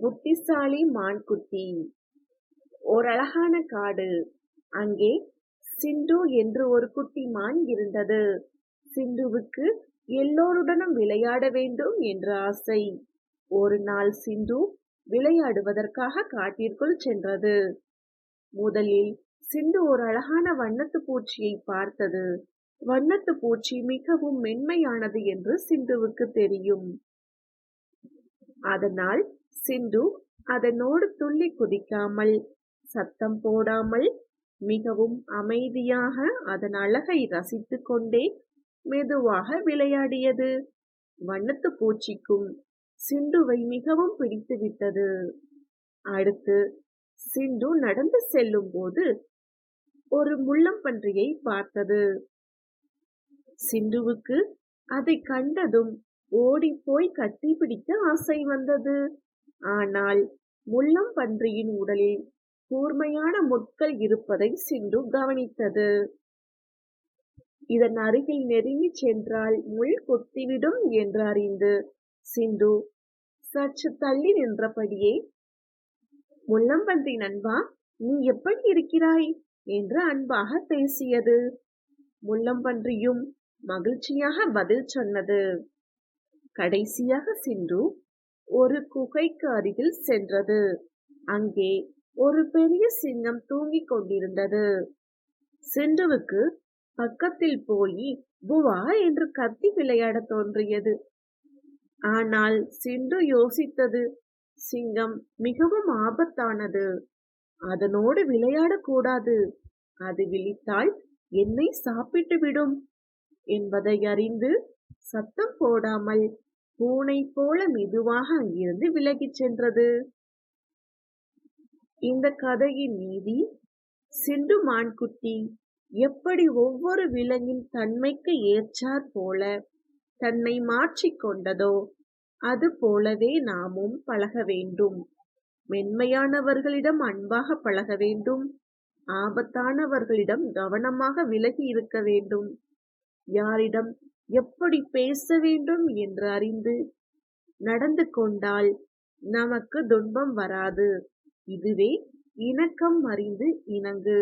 புத்திசாலி மான்குட்டி. ஓரழகான காடு. அங்கே சிண்டு என்று ஒரு குட்டி மான் இருந்தது. சிண்டுவுக்கு எல்லோருடனும் விளையாட வேண்டும் என்ற ஆசை. ஒரு நாள் சிண்டு விளையாடுவதற்காக காட்டிற்குள் சென்றது. முதலில் சிண்டு ஒரு அழகான வண்ணத்து பூச்சியை பார்த்தது. வண்ணத்து பூச்சி மிகவும் மென்மையானது என்று சிண்டுவுக்கு தெரியும். அதனால் சிண்டு அதனோடு துள்ளி குதிக்காமல், சத்தம் போடாமல், மிகவும் அமைதியாக அதன் அழகை ரசித்துக் கொண்டே மெதுவாக விளையாடியது. வண்ணத்து பூச்சிக்கும் சிண்டுவை மிகவும் பிடித்துவிட்டது. அடுத்து சிண்டு நடந்து செல்லும் போது ஒரு முள்ளம்பன்றியை பார்த்தது. சிண்டுவுக்கு அதை கண்டதும் ஓடிப்போய் கட்டிப்பிடிக்க ஆசை வந்தது. ஆனால் முள்ளம்பன்றியின் உடலில் கூர்மையான முட்கள் இருப்பதை சிண்டு கவனித்தது. இதன் அருகில் நெருங்கி சென்றால் முள் கொத்திவிடும் என்று அறிந்து சிண்டு சற்று தள்ளி நின்றபடியே, முள்ளம்பன்றி நண்பா, நீ எப்படி இருக்கிறாய் என்று அன்பாக பேசியது. முள்ளம்பன்றியும் மகிழ்ச்சியாக பதில் சொன்னது. கடைசியாக சிண்டு ஒரு குகைக்கு அருகில் சென்றது. அங்கே ஒரு பெரிய சிங்கம் தூங்கிக் கொண்டிருந்தது. சிண்டுவுக்கு பக்கத்தில் போய் புவா என்று கத்தி விளையாட தோன்றியது. ஆனால் சிண்டு யோசித்தது, சிங்கம் மிகவும் ஆபத்தானது. அதனோடு விளையாடக்கூடாது. அது விழித்தால் என்னை சாப்பிட்டு விடும் என்பதை அறிந்து சத்தம் போடாமல் பூனை போல மெதுவாக அங்கிருந்து விலகிச் சென்றது. இந்த கதையின் நீதி, சிண்டு மான்குட்டி எப்படி ஒவ்வொரு விலங்கின் தன்மைக்கு ஏற்றாற் போல தன்னை மாற்றிக்கொண்டதோ அது போலவே நாமும் பழக வேண்டும். மென்மையானவர்களிடம் அன்பாக பழக வேண்டும். ஆபத்தானவர்களிடம் கவனமாக விலகி இருக்க வேண்டும். யாரிடம் எப்படி பேச வேண்டும் என்று அறிந்து நடந்து கொண்டால் நமக்கு துன்பம் வராது. இதுவே இணக்கம் அறிந்து இணங்கு.